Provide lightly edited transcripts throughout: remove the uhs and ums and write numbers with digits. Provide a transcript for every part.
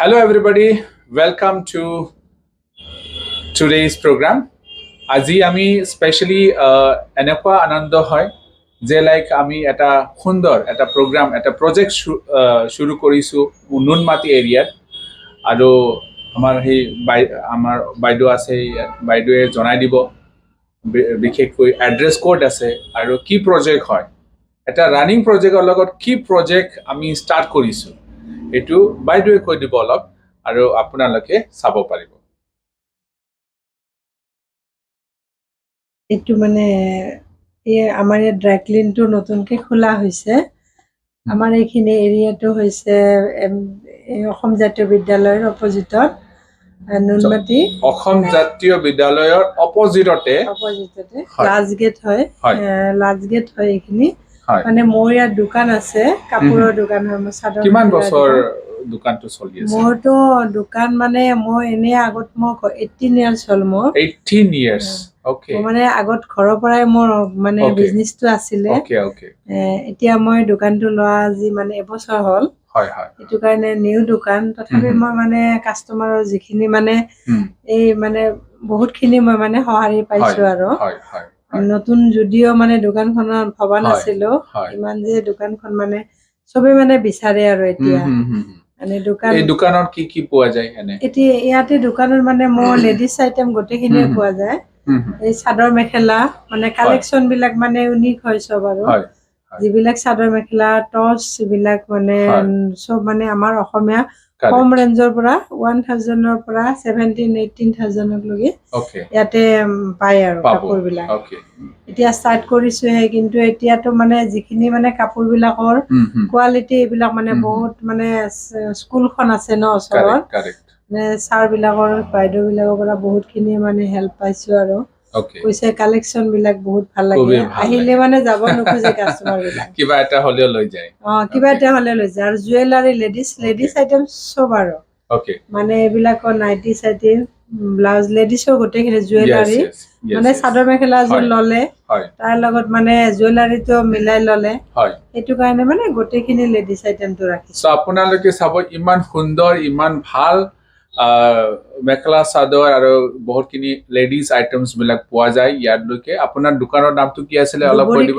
Hello, everybody. Welcome to today's program. আজি আমি specially এনেকুৱা আনন্দ হয় যে আমি এটা সুন্দৰ এটা প্ৰগ্ৰাম এটা প্ৰজেক্ট শুৰু কৰিছোঁ নুনমাটি এৰিয়াত আৰু আমাৰ আমাৰ বাইদেউ আছে বাইদেৱে জনাই দিব বিশেষকৈ এড্ৰেছ কোড আছে আৰু কি প্ৰজেক্ট হয় এটা ৰানিং প্ৰজেক্টৰ লগত কি প্ৰজেক্ট আমি ষ্টাৰ্ট কৰিছোঁ এইটো বাইদেৱে কৈ দিব অলপ আৰু আপোনালোকে চাব পাৰিব এইটো মানে আমাৰ ইয়াত ড্ৰাই ক্লিনটো নতুনকৈ খোলা হৈছে আমাৰ এইখিনি এৰিয়াটো হৈছে অসম জাতীয় বিদ্যালয়ৰ অপজিটত নুনমাটি অসম জাতীয় বিদ্যালয়ৰ অপজিটতে লাষ্ট গেট হয় লাষ্ট গেট হয় এইখিনি মানে মোৰ ইয়াত দোকান আছে কাপোৰৰ দোকান হয় মোৰ চাদৰ কিমান বছৰ দোকানটো চলি আছে মোৰতো দোকান মানে মই এনে আগত মই 18 ইয়াৰ্ছ হ'ল মোৰ 18 years okay মানে আগত ঘৰৰ পৰাই মোৰ মানে বিজনেসটো আছিলে এতিয়া মই দোকানটো লোৱা আজি মানে এবছৰ হ'ল হয় হয় এটো কাৰণে নিউ দোকান তথাপি মই মানে কাস্টমাৰৰ যিখিনি মানে এই মানে বহুতখিনি মই মানে সহাৰি পাইছো আৰু হয় হয় নতুন যদিও মানে দোকানখনৰ ভবা নাছিলো ইমান যে দোকানখন মানে সবে মানে বিচাৰে আৰু এতিয়া মানে দোকানত কি কি পোৱা যায় এনে এতিয়া ইয়াতে দোকানত মানে মোৰ লেডিজ আইটেম গোটেইখিনিয়ে পোৱা যায় এই চাদৰ মেখেলা মানে কালেকশ্যন বিলাক মানে ইউনিক হয় সব আৰু যিবিলাক চাদৰ মেখেলা টৰ্চ এইবিলাক মানে সব মানে আমাৰ অসমীয়া কম ৰেঞ্জৰ পৰা 1000 ৰ পৰা 17-18,000 লৈকে ইয়াতে পায় আৰু কাপোৰবিলাক এতিয়া ষ্টাৰ্ট কৰিছোহে কিন্তু এতিয়াতো মানে যিখিনি মানে কাপোৰবিলাকৰ কোৱালিটি এইবিলাক মানে বহুত মানে স্কুলখন আছে ন ওচৰত মানে ছাৰ বিলাকৰ বাইদেউ বিলাকৰ পৰা বহুতখিনি মানে হেল্প পাইছো আৰু কৈছে কালেকশ্যন বিলাক বহুত ভাল লাগে আহিলে মানে যাব নোখোজে কাস্টমাৰ বিলাক কিবা এটা হলেও লৈ যায় কিবা এটা হলে লৈ যায় আৰু জুৱেলাৰী লেডিজ আইটেম সব আৰু মানে এইবিলাকৰ নাইটি চাইটি ব্লাউজ লেডিছৰ গোটেইখিনি জুৱেলাৰী মানে চাদৰ মেখেলা যোৰ ললে তাৰ লগত মানে জুৱেলাৰীটো মিলাই ললে সেইটো কাৰণে মানে গোটেইখিনি লেডিজ আইটেমটো ৰাখিছো আপোনালোকে চাব ইমান সুন্দৰ ইমান ভাল মেখেলা চাদৰ আৰু বহুতখিনি লেডিজ আইটেমছ বিলাক পোৱা যায় ইয়ালৈকে আপোনাৰ দোকানৰ নামটো কি আছিলে অলপ কৈ দিব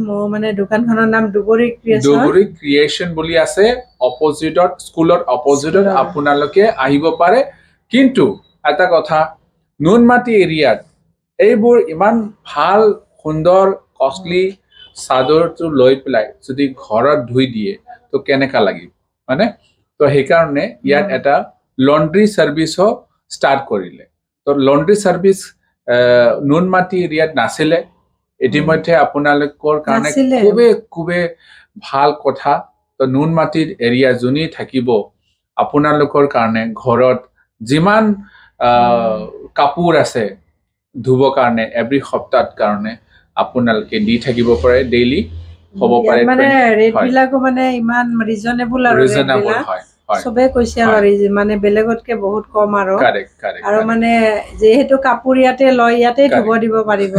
মোৰ মানে দোকানখনৰ নাম দুবৰী ক্ৰিয়েচন বুলি আছে অপজিটত স্কুলৰ অপজিটত আপোনালোকে আহিব পাৰে কিন্তু এটা কথা নুনমাটি এৰিয়াত এইবোৰ ইমান ভাল সুন্দৰ কষ্টলি চাদৰটো লৈ পেলাই যদি ঘৰত ধুই দিয়ে তো কেনেকা লাগিব মানে তো সেইকাৰণে ইয়াত এটা লন্ড্ৰি সাৰ্ভিসও স্টাৰ্ট কৰিলে তো লন্ড্ৰি সাৰ্ভিস নুনমাটি এৰিয়াত নাছিলে ইতিমধ্যে আপোনালোকৰ কাৰণে খুবে ভাল কথা তো নুনমাটিৰ এৰিয়া যোনি থাকিব আপোনালোকৰ কাৰণে ঘৰত যিমান কাপোৰ আছে ধুব কাৰণে এভৰি সপ্তাহত কাৰণে আপোনালোকে দি থাকিব পাৰে ডেইলি হ'ব পাৰে মানে ৰেট বিলাকো মানে ইমান ৰিজনেবল আৰু ৰিজনেবল হয় সবে কৈছে আৰু মানে বেলেগতকে বহুত কম আৰু মানে যেহেতু কাপোৰ ইয়াতে লয় ইয়াতে ধুব দিব পাৰিব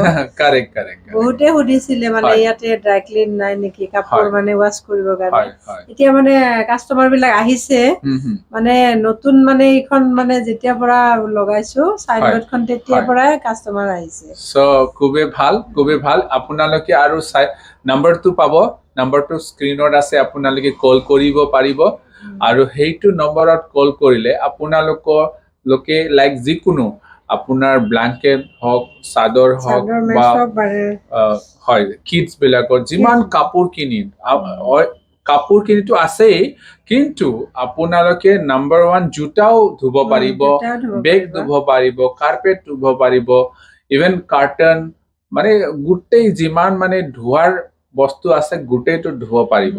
বহুতে সুধিছিলে মানে ইয়াতে ড্ৰাই ক্লিন নাই নেকি কাপোৰ মানে ৱাশ কৰিবৰ কাৰণে এতিয়া মানে কাস্টমাৰ বিলাক আহিছে মানে নতুন মানে এইখন মানে যেতিয়াৰ পৰা লগাইছো সাইনবোৰ্ডখন তেতিয়াৰ পৰাই কাস্টমাৰ আহিছে সো খুবেই ভাল আপোনালোকে আৰু নম্বৰটো পাব নম্বৰটো স্ক্ৰীনত আছে আপোনালোকে কল কৰিব পাৰিব আৰু সেইটো নম্বৰত কল কৰিলে আপোনালোকে লাইক যিকোনো আপোনাৰ ব্লাংকেট হওক চাদৰ হওক বা হয় কিডছ বিলাকৰ যিমান কাপোৰ কিনিতো আছেই কিন্তু আপোনালোকে নম্বৰ 1 জোতাও ধুব পাৰিব বেগ ধুব পাৰিব কাৰ্পেট ধুব পাৰিব ইভেন কাৰ্টন মানে গোটেই যিমান মানে ধোৱাৰ বস্তু আছে গোটেইটো ধুব পাৰিব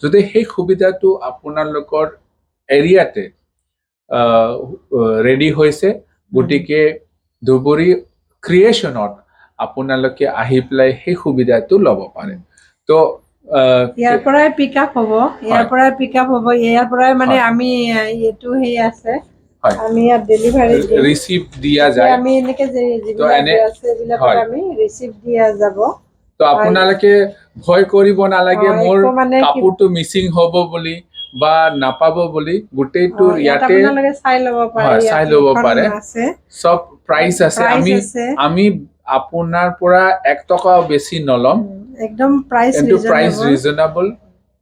যদি সেই সুবিধাটো আপোনালোকৰ এৰিয়াতে ৰেডি হৈছে গতিকে দুবৰী ক্ৰিয়েচনত আপোনালোকে আহি পেলাই সেই সুবিধাটো ল'ব পাৰে তো ইয়াৰ পৰাই পিকআপ হ'ব ইয়াৰ পৰাই মানে আমি এইটো হে আছে আমি ইয়াত ডেলিভাৰী ৰিসিভ দিয়া যায় আমি এনেকে আছে বিলাক আমি ৰিসিভ দিয়া যাব তো আপোনালোকে ভয় কৰিব নালাগে মোৰ কাপোৰটো মিসিং হ'ব বুলি বা নাপাব বুলি গোটেইটো ইয়াত ইয়াতে আপোনালোকে চাই ল'ব পাৰে হয়, ইয়াত চাই ল'ব এখন পাৰে। আছে সব প্ৰাইচ আছে Price আমি আছে। আমি আপোনাৰ পৰা 1 টকাও বেছি নলম একদম প্ৰাইচ কিন্তু প্ৰাইচ ৰিজনেবল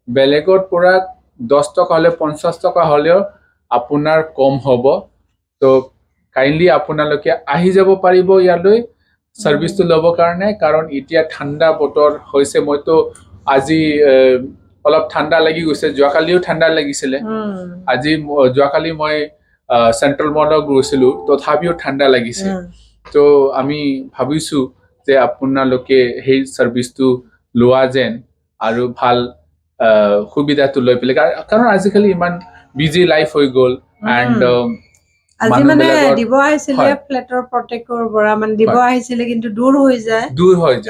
বেলেগৰ পৰা 10 টকা হলে 50 টকা হলেও আপোনাৰ কম হ'ব তো কাইন্ডলি আপোনালোকে আহি যাব পাৰিব ইয়ালৈ সাৰ্ভিসটো ল'ব কাৰণে কাৰণ এতিয়া ঠাণ্ডা বতৰ হৈছে মইতো আজি অলপ ঠাণ্ডা লাগি গৈছে যোৱাকালিও ঠাণ্ডা লাগিছিলে আজি যোৱাকালি মই সেন্ট্ৰেল মলত গৈছিলো তথাপিও ঠাণ্ডা লাগিছে তো আমি ভাবিছো যে আপোনালোকে সেই সাৰ্ভিসটো লোৱা যেন আৰু ভাল সুবিধাটো লৈ পেলাই কাৰণ আজিকালি ইমান বিজি লাইফ হৈ গ'ল এণ্ড আজি মানে দিব আহিছিলে ফ্লেটৰ প্ৰটেক্টৰ পৰা মানে দিব আহিছিলে কিন্তু দূৰ হৈ যায়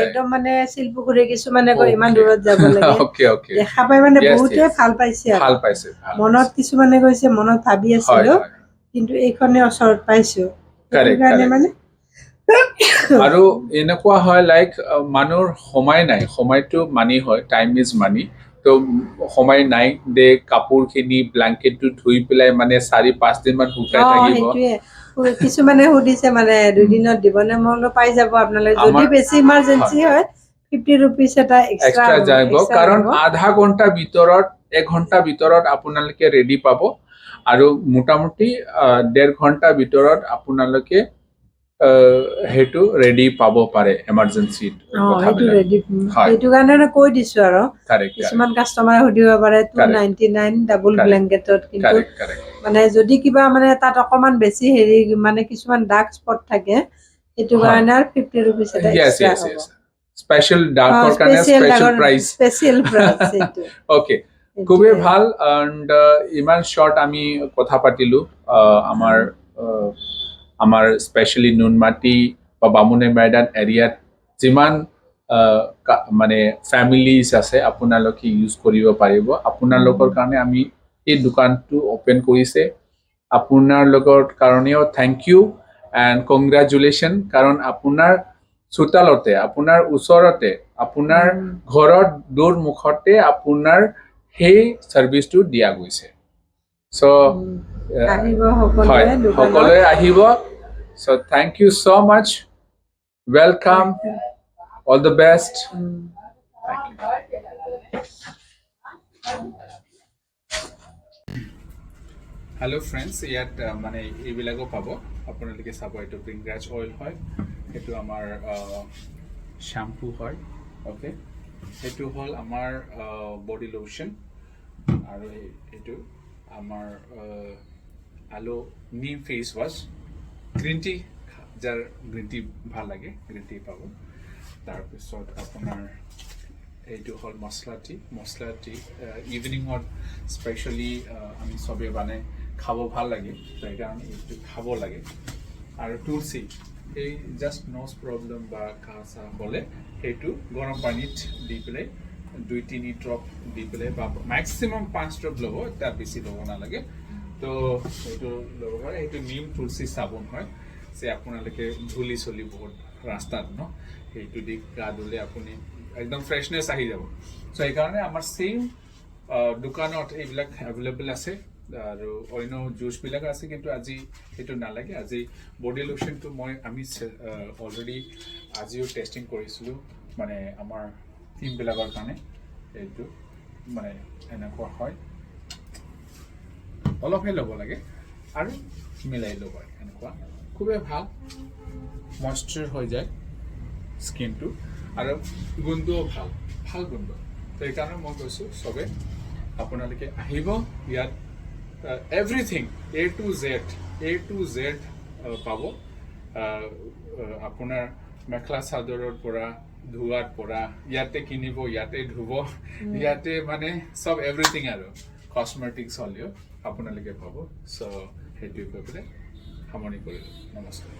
একদম মানে শিলপুখুৰী কিছুমানে কয় ইমান দূৰত যাব লাগে দেখা পাই মানে বহুতে ভাল পাইছে মনত কিছুমানে কৈছে মনত ভাবি আছিলো কিন্তু এইখনে ওচৰত পাইছো সেইকাৰণে মানে আৰু এনেকুৱা হয় লাইক মানুহৰ সময় নাই সময়টো মানি হয় টাইম ইজ মানি তো সময় নাই দে কাপোৰখিনি ব্ল্যাঙ্কেটটো ধুই পেলাই মানে 4-5 দিন মান শুকাই থাকিব কিছুমানে সুধিছে মানে দুদিনত দিবনে মই পাই যাব আপোনালোকে যদি বেছি ইমাৰ্জেন্সি হয় 50 rupees এটা এক্সট্ৰা যাব কাৰণ আধা ঘন্টা ভিতৰত 1 ঘন্টা ভিতৰত আপোনালোকে ৰেডি পাব আৰু মোটামুটি 1.5 ঘন্টা ভিতৰত আপোনালোকে হেতু ৰেডি পাব পাৰে এমাৰ্জেন্সি সেইটো কাৰণে কৈ দিছো আৰু কিছুমান কাস্টমাৰে সুধিব পাৰে 299 ডাবল ব্ল্যাঙ্কেটত কিন্তু মানে যদি কিবা মানে তাত অকমান বেছি হেৰি মানে কিছুমান ডাৰ্ক স্পট থাকে সেইটো কাৰণে আৰু 50 rupees এটা এক্সট্ৰা হ'ব স্পেশাল ডাৰ্কৰ কাৰণে স্পেশাল প্ৰাইস সেইটো ওকে খুবই ভাল এন্ড ইমান শৰ্ট আমি কথা পাতিলো আমাৰ স্পেশালি নুনমাটি বা বামুনে ময়দান এৰিয়াত যিমান মানে ফ্যামিলিজ আছে আপোনালোকে ইউজ কৰিব পাৰিব আপোনালোকৰ কাৰণে আমি এই দোকানটো ওপেন কৰিছে আপোনালোকৰ কাৰণেও থ্যাংক ইউ এন্ড কংগ্ৰাচুলেশন কাৰণ আপোনাৰ চোতালতে আপোনাৰ ওচৰতে আপোনাৰ ঘৰৰ দূৰ মুখতে আপোনাৰ সেই সাৰ্ভিসটো দিয়া গৈছে সো সকলোৱে আহিব so thank you so much welcome all the best thank you hello friends ইয়াত মানে এইবিলাকো পাব আপোনালোকে চাব এটো ব্ৰিংগ্ৰাজ অইল হয় এটো আমাৰ শ্যাম্পু হয় ওকে এটো হল আমাৰ বডি লোশন আৰু এটো আমাৰ আলো নিম ফেস ওয়াশ গ্ৰীণ টি যাৰ গ্ৰীণ টি ভাল লাগে গ্ৰীণ টি পাব তাৰপিছত আপোনাৰ এইটো হল মছলা টি ইভিনিঙত স্পেশালি আমি সবে মানে খাব ভাল লাগে সেইকাৰণে এইটো খাব লাগে আৰু তুলসী এই জাস্ট নোজ প্ৰবলেম বা কাহা হলে সেইটো গৰম পানীত দি পেলাই 2-3 ড্ৰপ দি পেলাই বা ম্যাক্সিমাম 5 ড্ৰপ ল'ব তাৰ বেছি ল'ব নালাগে তো এইটো ল'ব পাৰে এইটো নিম তুলসী সাবুন হয় যে আপোনালোকে ধুলি চলি বহুত ৰাস্তাত ন এইটো দি গা ধুলে আপুনি একদম ফ্ৰেশনেস আহি যাব সো এই কাৰণে আমাৰ সেম দোকানত এইবিলাক अवेलेबल আছে আৰু অন্য জুস বিলাক আছে কিন্তু আজি এটো নালাগে আজি বডি লোশনটো আমি অলৰেডি আজিও টেস্টিং কৰিছিলো মানে আমাৰ টিম বিলাকৰ কাৰণে এইটো মানে এনেকুৱা হয় অলপহে ল'ব লাগে আৰু মিলাই ল'ব এনেকুৱা খুবই ভাল ময়েশ্চাৰ হৈ যায় স্কিনটো আৰু গুণটোও ভাল গুণ তো এই কাৰণে মই কৈছো সবে আপোনালোকে আহিব ইয়াত এভৰিথিং A to Z পাব আপোনাৰ মেখলা চাদৰৰ পৰা ধুৱাৰ পৰা ইয়াতে কিনিব ইয়াতে ধুব ইয়াতে মানে সব এভৰিথিং আৰু কসমেটিক্স হলিও আপোনালোকে পাব সো হেতু কৈ পেলাই সামৰণি কৰিলো নমস্কাৰ